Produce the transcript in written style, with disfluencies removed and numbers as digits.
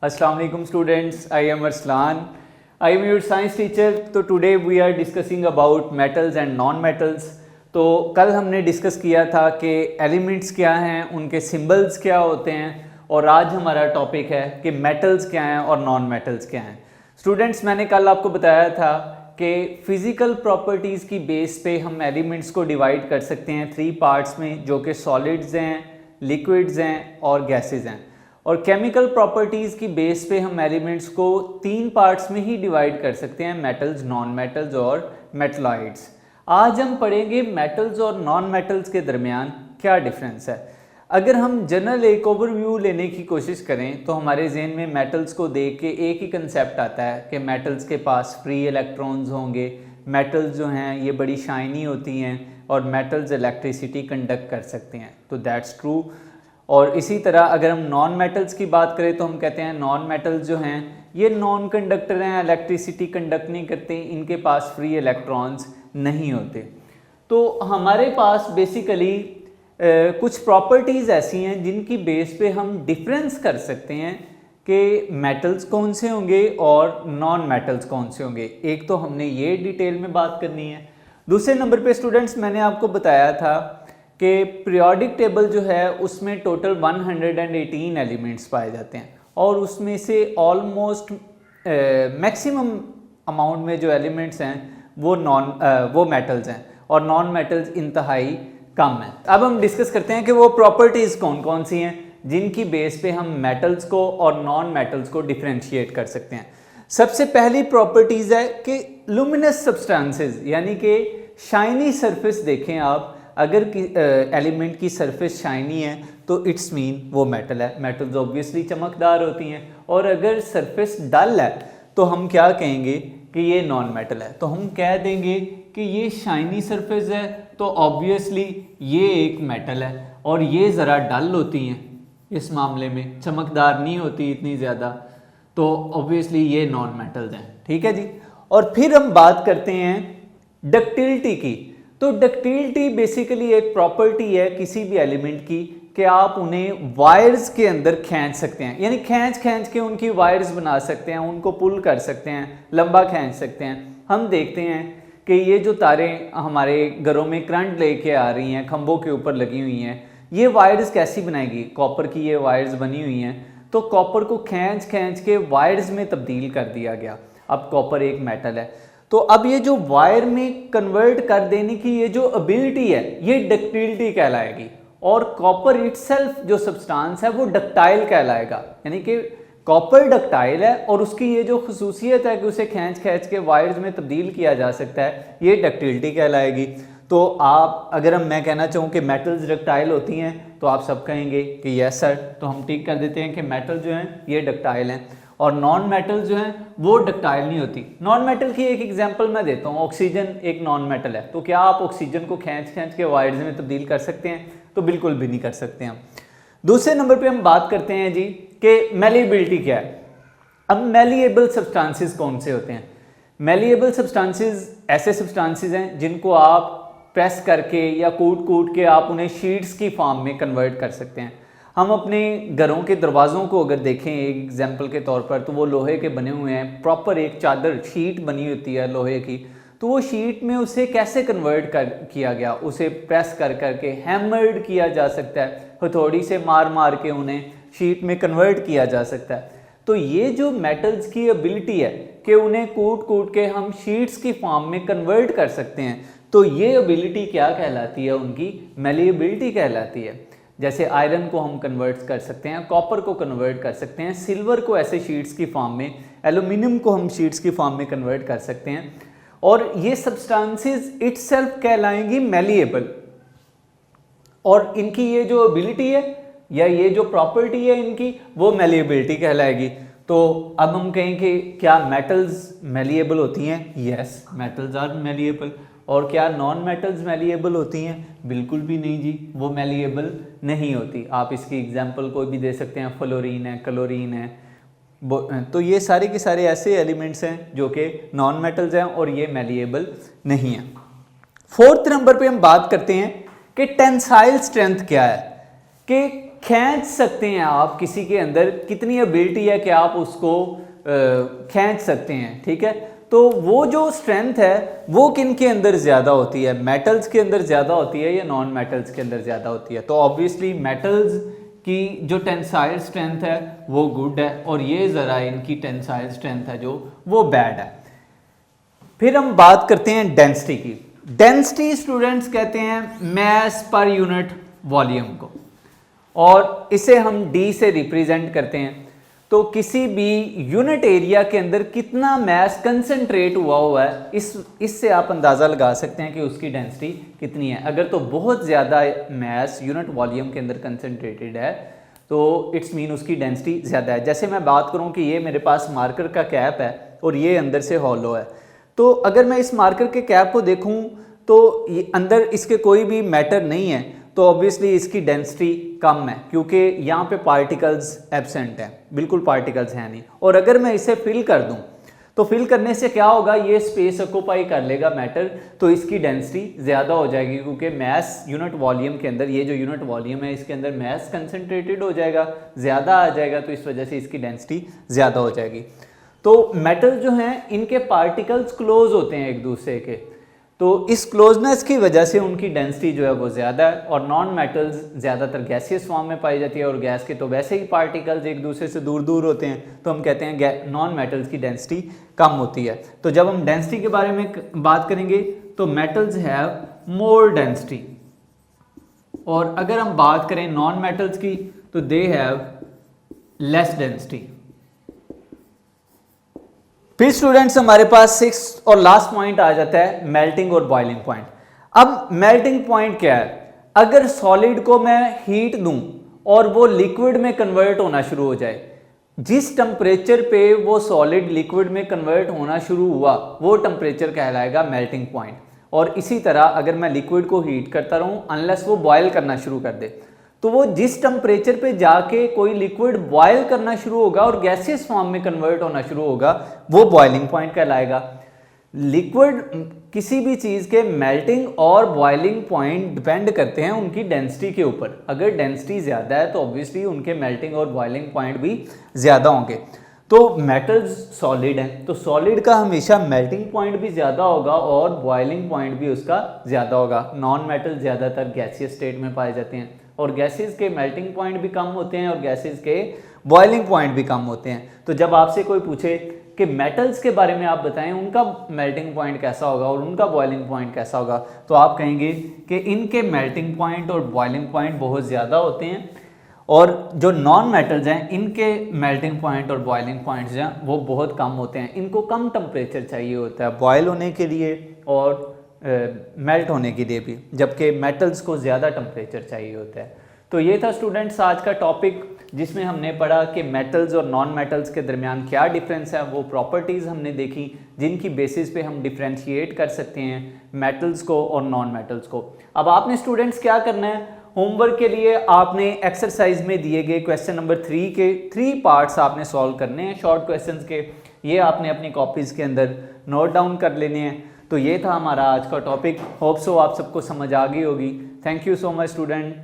Assalamu alaikum students, I am Arslan. I am your science teacher. तो today we are discussing about metals and non-metals. तो कल हमने discuss किया था कि एलिमेंट्स क्या हैं, उनके सिंबल्स क्या होते हैं, और आज हमारा टॉपिक है कि मेटल्स क्या हैं और नॉन मेटल्स क्या हैं। स्टूडेंट्स, मैंने कल आपको बताया था कि फिज़िकल प्रॉपर्टीज़ की बेस पे हम एलिमेंट्स को डिवाइड कर सकते हैं 3 पार्ट्स में, जो कि सॉलिड्स हैं, लिक्विड्स हैं और गैसेस हैं। और केमिकल प्रॉपर्टीज़ की बेस पे हम एलिमेंट्स को 3 पार्ट्स में ही डिवाइड कर सकते हैं, मेटल्स, नॉन मेटल्स और मेटलॉइड्स। आज हम पढ़ेंगे मेटल्स और नॉन मेटल्स के दरमियान क्या डिफरेंस है। अगर हम जनरल एक ओवरव्यू लेने की कोशिश करें तो हमारे जहन में मेटल्स को देख के एक ही कंसेप्ट आता है कि मेटल्स के पास फ्री इलेक्ट्रॉन्स होंगे, मेटल्स जो हैं ये बड़ी शाइनी होती हैं और मेटल्स इलेक्ट्रिसिटी कंडक्ट कर सकते हैं। तो दैट्स ट्रू। और इसी तरह अगर हम नॉन मेटल्स की बात करें तो हम कहते हैं नॉन मेटल्स जो हैं ये नॉन कंडक्टर हैं, इलेक्ट्रिसिटी कंडक्ट नहीं करते, इनके पास फ्री इलेक्ट्रॉन्स नहीं होते। तो हमारे पास बेसिकली कुछ प्रॉपर्टीज़ ऐसी हैं जिनकी बेस पे हम डिफरेंस कर सकते हैं कि मेटल्स कौन से होंगे और नॉन मेटल्स कौन से होंगे। एक तो हमने ये डिटेल में बात करनी है। दूसरे नंबर पे स्टूडेंट्स, मैंने आपको बताया था कि पीरियोडिक टेबल जो है उसमें टोटल 118 एलिमेंट्स पाए जाते हैं और उसमें से ऑलमोस्ट मैक्सिमम अमाउंट में जो एलिमेंट्स हैं वो मेटल्स हैं और नॉन मेटल्स इंतहाई कम है। अब हम डिस्कस करते हैं कि वो प्रॉपर्टीज़ कौन कौन सी हैं जिनकी बेस पे हम मेटल्स को और नॉन मेटल्स को डिफ्रेंशिएट कर सकते हैं। सबसे पहली प्रॉपर्टीज़ है कि लुमिनस सब्सटेंसेस, यानी कि शाइनी सरफेस देखें आप, अगर एलिमेंट की सरफेस शाइनी है तो इट्स मीन वो मेटल है। मेटल्स ऑब्वियसली चमकदार होती हैं, और अगर सरफेस डल है तो हम क्या कहेंगे कि ये नॉन मेटल है। तो हम कह देंगे कि ये शाइनी सरफेस है तो ऑब्वियसली ये एक मेटल है, और ये ज़रा डल होती हैं, इस मामले में चमकदार नहीं होती इतनी ज़्यादा, तो ऑब्वियसली ये नॉन मेटल्स हैं। ठीक है जी। और फिर हम बात करते हैं डक्टिलिटी की। तो डक्टिलिटी बेसिकली एक प्रॉपर्टी है किसी भी एलिमेंट की कि आप उन्हें वायर्स के अंदर खींच सकते हैं, यानी खींच के उनकी वायर्स बना सकते हैं, उनको पुल कर सकते हैं, लंबा खींच सकते हैं। हम देखते हैं कि ये जो तारें हमारे घरों में करंट लेके आ रही हैं, खंभों के ऊपर लगी हुई हैं, ये वायर्स कैसी बनाएगी? कॉपर की ये वायर्स बनी हुई हैं, तो कॉपर को खींच के वायर्स में तब्दील कर दिया गया। अब कॉपर एक मेटल है, तो अब ये जो वायर में कन्वर्ट कर देने की ये जो एबिलिटी है ये डक्टिलिटी कहलाएगी, और कॉपर इटसेल्फ जो सब्सटेंस है वो डक्टाइल कहलाएगा। यानी कि कॉपर डक्टाइल है और उसकी ये जो खसूसियत है कि उसे खींच के वायर्स में तब्दील किया जा सकता है, ये डक्टिलिटी कहलाएगी। तो आप अगर मैं कहना चाहूँ कि मेटल्स डक्टाइल होती हैं तो आप सब कहेंगे कि यस सर, तो हम टिक कर देते हैं कि मेटल जो हैं ये डक्टाइल हैं, और नॉन मेटल जो हैं वो डक्टाइल नहीं होती। नॉन मेटल की एक एग्जांपल मैं देता हूँ, ऑक्सीजन एक नॉन मेटल है, तो क्या आप ऑक्सीजन को खींच के वायर्स में तब्दील कर सकते हैं? तो बिल्कुल भी नहीं कर सकते हम। दूसरे नंबर पे हम बात करते हैं जी कि मैलिएबिलिटी क्या है। अब मैलिएबल सब्सटेंसेस कौन से होते हैं? मैलिएबल सब्सटेंसेस ऐसे सब्सटेंसेस हैं जिनको आप प्रेस करके या कूट के आप उन्हें शीट्स की फॉर्म में कन्वर्ट कर सकते हैं। हम अपने घरों के दरवाज़ों को अगर देखें एक एग्जांपल के तौर पर, तो वो लोहे के बने हुए हैं, प्रॉपर एक चादर शीट बनी होती है लोहे की, तो वो शीट में उसे कैसे कन्वर्ट किया गया? उसे प्रेस करके हैमर्ड किया जा सकता है, हथौड़ी से मार के उन्हें शीट में कन्वर्ट किया जा सकता है। तो ये जो मेटल्स की एबिलिटी है कि उन्हें कूट के हम शीट्स की फॉर्म में कन्वर्ट कर सकते हैं, तो ये एबिलिटी क्या कहलाती है? उनकी मैलिएबिलिटी कहलाती है। जैसे आयरन को हम कन्वर्ट कर सकते हैं, कॉपर को कन्वर्ट कर सकते हैं, सिल्वर को ऐसे शीट्स की फॉर्म में, एल्यूमिनियम को हम शीट्स की फॉर्म में कन्वर्ट कर सकते हैं, और ये सब्सटेंसेस इटसेल्फ कहलाएंगी मैलिएबल, और इनकी ये जो एबिलिटी है या ये जो प्रॉपर्टी है इनकी, वो मैलिएबिलिटी कहलाएगी। तो अब हम कहें कि क्या मेटल्स मैलिएबल होती हैं? Yes, metals are malleable. और क्या नॉन मेटल्स मैलिएबल होती हैं? बिल्कुल भी नहीं जी, वो मैलिएबल नहीं होती। आप इसकी एग्जांपल कोई भी दे सकते हैं, फ्लोरीन है, क्लोरीन है, तो ये सारे के सारे ऐसे एलिमेंट्स हैं जो कि नॉन मेटल्स हैं और ये मैलिएबल नहीं है। फोर्थ नंबर पे हम बात करते हैं कि टेंसाइल स्ट्रेंथ क्या है, कि खींच सकते हैं आप, किसी के अंदर कितनी एबिलिटी है कि आप उसको खींच सकते हैं, ठीक है। तो वो जो स्ट्रेंथ है वो किन के अंदर ज़्यादा होती है, मेटल्स के अंदर ज़्यादा होती है या नॉन मेटल्स के अंदर ज़्यादा होती है? तो ऑब्वियसली मेटल्स की जो टेंसाइल स्ट्रेंथ है वो गुड है, और ये ज़रा इनकी टेंसाइल स्ट्रेंथ है जो वो बैड है। फिर हम बात करते हैं डेंसिटी की। डेंसिटी स्टूडेंट्स कहते हैं मैस पर यूनिट वॉल्यूम को, और इसे हम डी से रिप्रेजेंट करते हैं। तो किसी भी यूनिट एरिया के अंदर कितना मैस कंसंट्रेट हुआ है, इससे आप अंदाज़ा लगा सकते हैं कि उसकी डेंसिटी कितनी है। अगर तो बहुत ज़्यादा मैस यूनिट वॉल्यूम के अंदर कंसंट्रेटेड है तो इट्स मीन उसकी डेंसिटी ज़्यादा है। जैसे मैं बात करूं कि ये मेरे पास मार्कर का कैप है और ये अंदर से हॉलो है, तो अगर मैं इस मार्कर के कैप को देखूं तो ये अंदर इसके कोई भी मैटर नहीं है, तो ऑब्वियसली इसकी डेंसिटी कम है क्योंकि यहाँ पे पार्टिकल्स एब्सेंट हैं, बिल्कुल पार्टिकल्स हैं नहीं। और अगर मैं इसे फिल कर दूं तो फिल करने से क्या होगा, ये स्पेस ऑक्यूपाई कर लेगा मैटर, तो इसकी डेंसिटी ज़्यादा हो जाएगी क्योंकि मैस यूनिट वॉल्यूम के अंदर, ये जो यूनिट वॉल्यूम है इसके अंदर मैस कंसनट्रेटेड हो जाएगा, ज़्यादा आ जाएगा, तो इस वजह से इसकी डेंसिटी ज़्यादा हो जाएगी। तो मेटल जो हैं इनके पार्टिकल्स क्लोज होते हैं एक दूसरे के, तो इस क्लोजनेस की वजह से उनकी डेंसिटी जो है वो ज़्यादा है। और नॉन मेटल्स ज़्यादातर गैसियस फॉर्म में पाई जाती है, और गैस के तो वैसे ही पार्टिकल्स एक दूसरे से दूर दूर होते हैं, तो हम कहते हैं नॉन मेटल्स की डेंसिटी कम होती है। तो जब हम डेंसिटी के बारे में बात करेंगे तो मेटल्स हैव मोर डेंसिटी, और अगर हम बात करें नॉन मेटल्स की तो दे हैव लेस डेंसिटी। फिर स्टूडेंट्स हमारे पास 6th और लास्ट पॉइंट आ जाता है मेल्टिंग और बॉइलिंग पॉइंट। अब मेल्टिंग पॉइंट क्या है, अगर सॉलिड को मैं हीट दूं और वो लिक्विड में कन्वर्ट होना शुरू हो जाए, जिस टेम्परेचर पे वो सॉलिड लिक्विड में कन्वर्ट होना शुरू हुआ वो टेम्परेचर कहलाएगा मेल्टिंग पॉइंट। और इसी तरह अगर मैं लिक्विड को हीट करता रहूं अनलेस वो बॉयल करना शुरू कर दे, तो वो जिस टेम्परेचर पे जाके कोई लिक्विड बॉयल करना शुरू होगा और गैसियस फॉर्म में कन्वर्ट होना शुरू होगा वो बॉइलिंग पॉइंट कहलाएगा। लिक्विड किसी भी चीज़ के मेल्टिंग और बॉइलिंग पॉइंट डिपेंड करते हैं उनकी डेंसिटी के ऊपर। अगर डेंसिटी ज़्यादा है तो ऑब्वियसली उनके मेल्टिंग और बॉइलिंग पॉइंट भी ज़्यादा होंगे। तो मेटल्स सॉलिड हैं, तो सॉलिड का हमेशा मेल्टिंग पॉइंट भी ज़्यादा होगा और बॉइलिंग पॉइंट भी उसका ज़्यादा होगा। नॉन मेटल ज़्यादातर गैसियस स्टेट में पाए जाते हैं, और गैसेस के मेल्टिंग पॉइंट भी कम होते हैं और गैसेस के बॉइलिंग पॉइंट भी कम होते हैं। तो जब आपसे कोई पूछे कि मेटल्स के बारे में आप बताएं उनका मेल्टिंग पॉइंट कैसा होगा और उनका बॉइलिंग पॉइंट कैसा होगा, तो आप कहेंगे कि इनके मेल्टिंग पॉइंट और बॉइलिंग पॉइंट बहुत ज़्यादा होते हैं, और जो नॉन मेटल्स हैं इनके मेल्टिंग पॉइंट और बॉइलिंग पॉइंट्स हैं वो बहुत कम होते हैं। इनको कम टेम्परेचर चाहिए होता है बॉयल होने के लिए और मेल्ट होने के लिए भी, जबकि मेटल्स को ज़्यादा टेम्परेचर चाहिए होता है। तो ये था स्टूडेंट्स आज का टॉपिक, जिसमें हमने पढ़ा कि मेटल्स और नॉन मेटल्स के दरमियान क्या डिफरेंस है, वो प्रॉपर्टीज़ हमने देखी जिनकी बेसिस पे हम डिफ्रेंशिएट कर सकते हैं मेटल्स को और नॉन मेटल्स को। अब आपने स्टूडेंट्स क्या करना है, होमवर्क के लिए आपने एक्सरसाइज में दिए गए क्वेश्चन नंबर 3 के 3 पार्ट्स आपने सॉल्व करने हैं शॉर्ट क्वेश्चंस के, ये आपने अपनी कॉपीज़ के अंदर नोट डाउन कर लेने हैं। तो ये था हमारा आज का टॉपिक। होप सो आप सबको समझ आ गई होगी। Thank you so much student.